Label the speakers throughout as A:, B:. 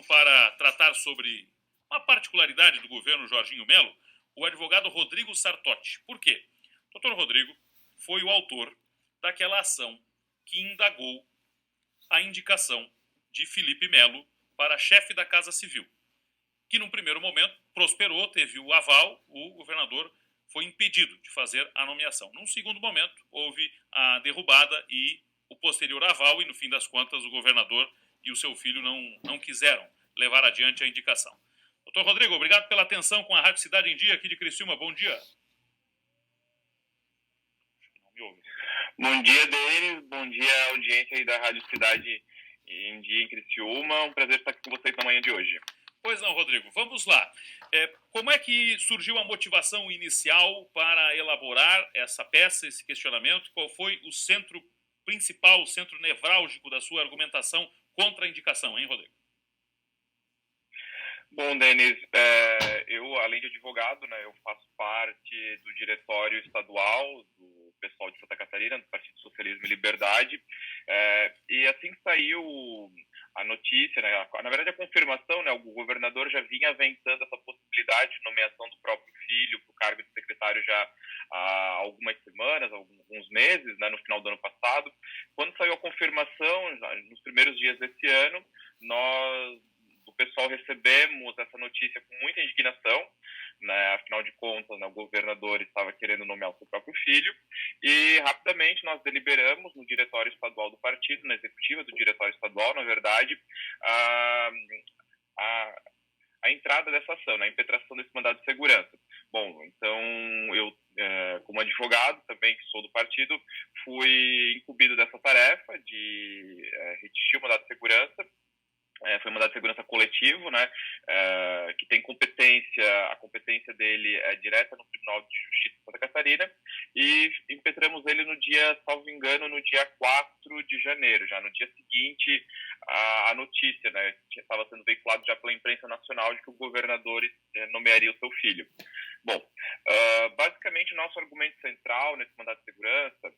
A: Para tratar sobre uma particularidade do governo Jorginho Melo, o advogado Rodrigo Sartotti. Por quê? O doutor Rodrigo foi o autor daquela ação que indagou a indicação de Felipe Melo para chefe da Casa Civil, que num primeiro momento prosperou, teve o aval, o governador foi impedido de fazer a nomeação. Num segundo momento, houve a derrubada e o posterior aval, e no fim das contas o governador e o seu filho não quiseram levar adiante a indicação. Doutor Rodrigo, obrigado pela atenção com a Rádio Cidade em Dia aqui de Criciúma. Bom dia.
B: Não me ouve. Bom dia, Denis. Bom dia, audiência aí da Rádio Cidade em Dia em Criciúma. Um prazer estar aqui com vocês na manhã de hoje.
A: Pois não, Rodrigo. Vamos lá. Como é que surgiu a motivação inicial para elaborar essa peça, esse questionamento? Qual foi o centro principal, o centro nevrálgico da sua argumentação contra a indicação, hein, Rodrigo?
B: Bom, Denis, eu, além de advogado, né, eu faço parte do diretório estadual do pessoal de Santa Catarina, do Partido Socialismo e Liberdade, e assim que saiu a notícia, né, na verdade a confirmação, né, o governador já vinha aventando essa possibilidade de nomeação do próprio filho para o cargo de secretário já há algumas semanas, alguns meses, né, no final do ano passado. Quando saiu a confirmação, nos primeiros dias desse ano, nós do pessoal recebemos essa notícia com muita indignação, né? Afinal de contas, né, o governador estava querendo nomear o seu próprio filho, e rapidamente nós deliberamos no diretório estadual do partido, na executiva do diretório estadual, na verdade, a entrada dessa ação, né, a impetração desse mandado de segurança. Bom, então eu, como advogado também, que sou do partido, fui incumbido dessa tarefa de redigir o mandado de segurança. Foi um mandado de segurança coletivo, né, que tem a competência dele é direta no Tribunal de Justiça de Santa Catarina, e impetramos ele no dia, salvo engano, no dia 4 de janeiro, já no dia seguinte a notícia, né, que estava sendo veiculado já pela imprensa nacional de que o governador nomearia o seu filho. Bom, basicamente o nosso argumento central nesse mandado de segurança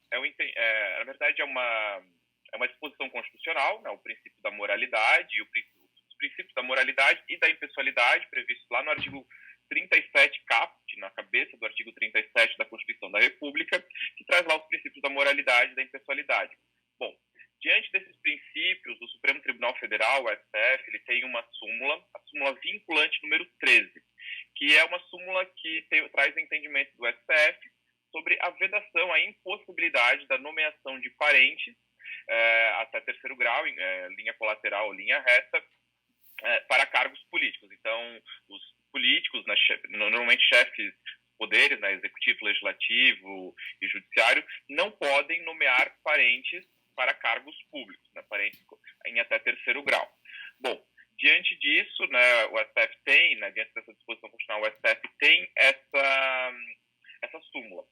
B: na verdade é uma disposição constitucional, né, o princípio da moralidade, os princípios da moralidade e da impessoalidade, previstos lá no artigo 37 caput, na cabeça do artigo 37 da Constituição da República, que traz lá os princípios da moralidade e da impessoalidade. Bom, diante desses princípios, o Supremo Tribunal Federal, o STF, ele tem uma súmula, a súmula vinculante número 13, que é uma súmula que traz o entendimento do STF sobre a vedação, a impossibilidade da nomeação de parentes até terceiro grau, linha colateral ou linha reta, para cargos políticos. Então, os políticos, né, normalmente chefes poderes, né, executivo, legislativo e judiciário, não podem nomear parentes para cargos públicos, né, parentes em até terceiro grau. Bom, diante disso, né, o STF tem, né, diante dessa disposição constitucional, o STF tem essa súmula.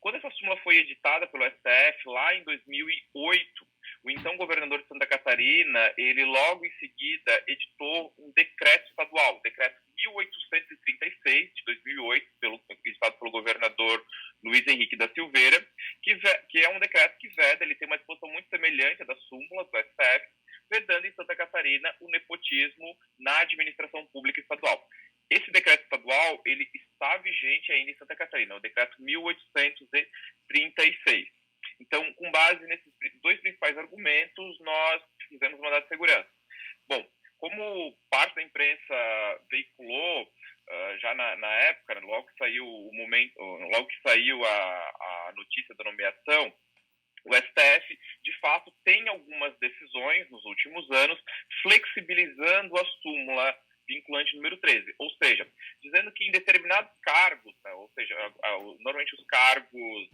B: Quando essa súmula foi editada pelo STF lá em 2008, o então governador de Santa Catarina, ele logo em seguida editou um decreto estadual, o decreto 1836 de 2008, editado pelo governador Luiz Henrique da Silveira, que é um decreto que veda, ele tem uma disposição muito semelhante à da súmula do STF, vedando em Santa Catarina o nepotismo na administração pública estadual. Esse decreto estadual, ele está vigente ainda em Santa Catarina, o decreto 1836. Então, com base nesses dois principais argumentos, nós fizemos mandado de segurança. Bom, como parte da imprensa veiculou, já na época, logo que saiu a notícia da nomeação, o STF, de fato, tem algumas decisões nos últimos anos flexibilizando a súmula vinculante número 13, ou seja, dizendo que em determinados cargos, né, ou seja, normalmente os cargos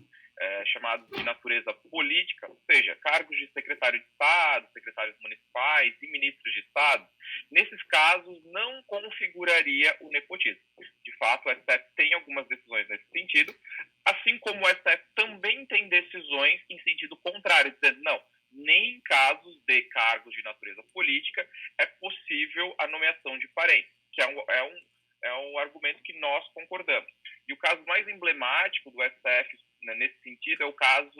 B: chamados de natureza política, ou seja, cargos de secretário de Estado, secretários municipais e ministros de Estado, nesses casos não configuraria o nepotismo. De fato, o STF tem algumas decisões nesse sentido, assim como o STF também tem decisões em sentido contrário, dizendo não, nem em casos de cargos de natureza política é possível a nomeação de parentes, que é um argumento que nós concordamos. E o caso mais emblemático do STF, né, nesse sentido, é o caso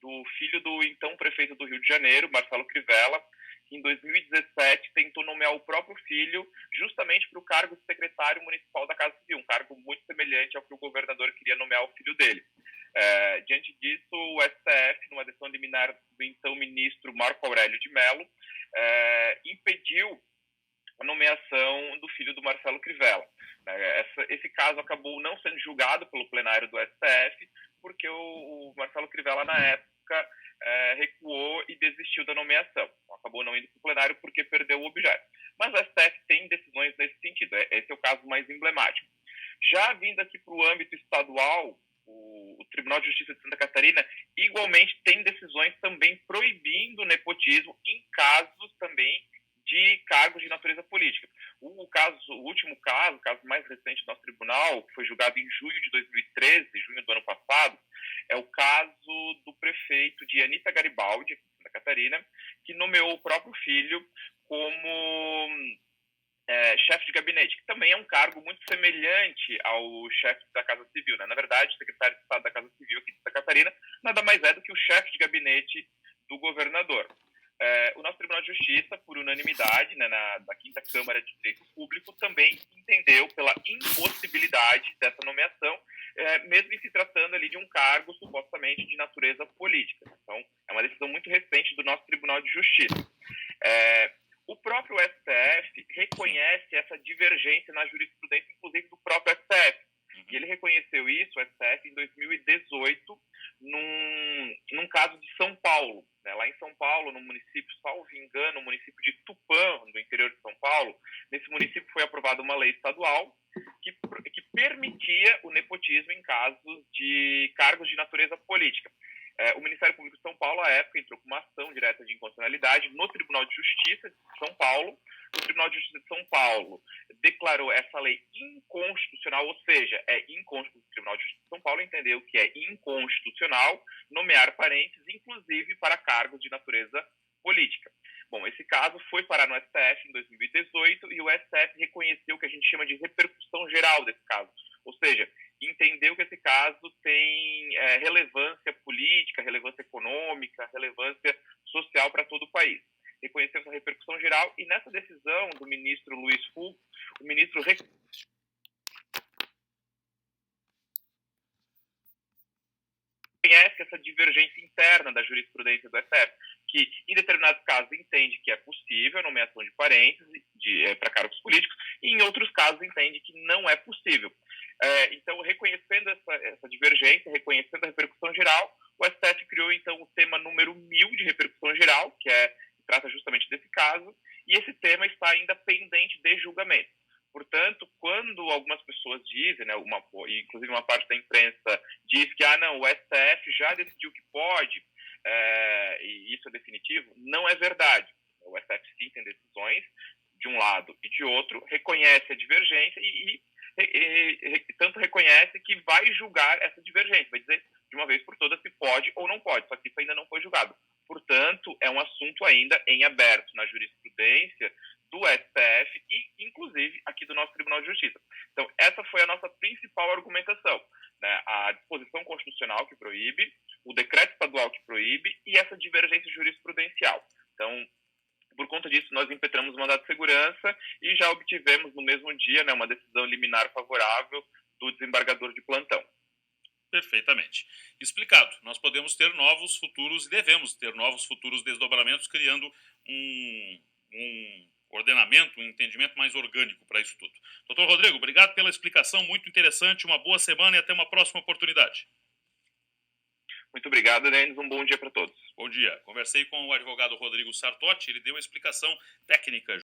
B: do filho do então prefeito do Rio de Janeiro, Marcelo Crivella, que em 2017 tentou nomear o próprio filho justamente para o cargo de secretário municipal da Casa Civil, um cargo muito semelhante ao que o governador queria nomear o filho dele. Diante disso, o STF, numa decisão liminar do então ministro Marco Aurélio de Mello, impediu a nomeação do filho do Marcelo Crivella. Esse caso acabou não sendo julgado pelo plenário do STF, porque o Marcelo Crivella, na época, recuou e desistiu da nomeação. Acabou não indo para o plenário porque perdeu o objeto. Mas o STF tem decisões nesse sentido. Esse é o caso mais emblemático. Já vindo aqui para o âmbito estadual, o Tribunal de Justiça de Santa Catarina igualmente tem decisões também proibindo o nepotismo em casos também de cargos de natureza política. O último caso, o caso mais recente do nosso tribunal, que foi julgado em junho de 2013, junho do ano passado, é o caso do prefeito de Anita Garibaldi, aqui em Santa Catarina, que nomeou o próprio filho como chefe de gabinete, que também é um cargo muito semelhante ao chefe da Casa Civil. Né? Na verdade, o secretário de Estado da Casa Civil aqui de Santa Catarina nada mais é do que o chefe de gabinete do governador. O nosso Tribunal de Justiça, por unanimidade, né, da 5ª Câmara de Direito Público, também entendeu pela impossibilidade dessa nomeação, mesmo em se tratando ali de um cargo supostamente de natureza política. Então, é uma decisão muito recente do nosso Tribunal de Justiça. O próprio STF reconhece essa divergência na jurisprudência, inclusive do próprio STF. E ele reconheceu isso, o STF, em 2018, num caso de São Paulo. Né? Lá em São Paulo, no município, salvo engano, no município de Tupã, no interior de São Paulo, nesse município foi aprovada uma lei estadual que permitia o nepotismo em casos de cargos de natureza política. O Ministério Público de São Paulo, à época, entrou com uma ação direta de inconstitucionalidade no Tribunal de Justiça de São Paulo. O Tribunal de Justiça de São Paulo declarou essa lei inconstitucional, ou seja, o Tribunal de Justiça de São Paulo entendeu que é inconstitucional nomear parentes, inclusive para cargos de natureza política. Bom, esse caso foi parar no STF em 2018 e o STF reconheceu o que a gente chama de repercussão geral desse caso. Ou seja, entendeu que esse caso tem relevância política, relevância econômica, relevância social para todo o país. Reconheceu essa repercussão geral e nessa decisão do ministro Luiz Fux, o ministro reconhece essa divergência interna da jurisprudência do STF, que em determinados casos entende que é possível a nomeação de parentes para cargos políticos e em outros casos entende que não é possível. Então, reconhecendo essa divergência, reconhecendo a repercussão geral, o STF criou, então, o tema número 1000 de repercussão geral, que trata justamente desse caso, e esse tema está ainda pendente de julgamento. Portanto, quando algumas pessoas dizem, né, inclusive uma parte da imprensa diz que o STF já decidiu que pode, e isso é definitivo, não é verdade. O STF sim tem decisões de um lado e de outro, reconhece a divergência e tanto reconhece que vai julgar essa divergência, vai dizer de uma vez por todas se pode ou não pode, só que isso ainda não foi julgado. Portanto, é um assunto ainda em aberto na jurisprudência do STF e, inclusive, aqui do nosso Tribunal de Justiça. Então, essa foi a nossa principal argumentação, né? A disposição constitucional que proíbe, o decreto estadual que proíbe e essa divergência jurisprudencial. Então, por conta disso, nós impetramos o mandado de segurança e já obtivemos no mesmo dia, né, uma decisão liminar favorável do desembargador de plantão.
A: Perfeitamente. Explicado. Nós podemos ter novos futuros e devemos ter novos futuros desdobramentos, criando um ordenamento, um entendimento mais orgânico para isso tudo. Doutor Rodrigo, obrigado pela explicação, muito interessante, uma boa semana e até uma próxima oportunidade.
B: Muito obrigado, Denis. Um bom dia para todos.
A: Bom dia. Conversei com o advogado Rodrigo Sartotti, ele deu a explicação técnica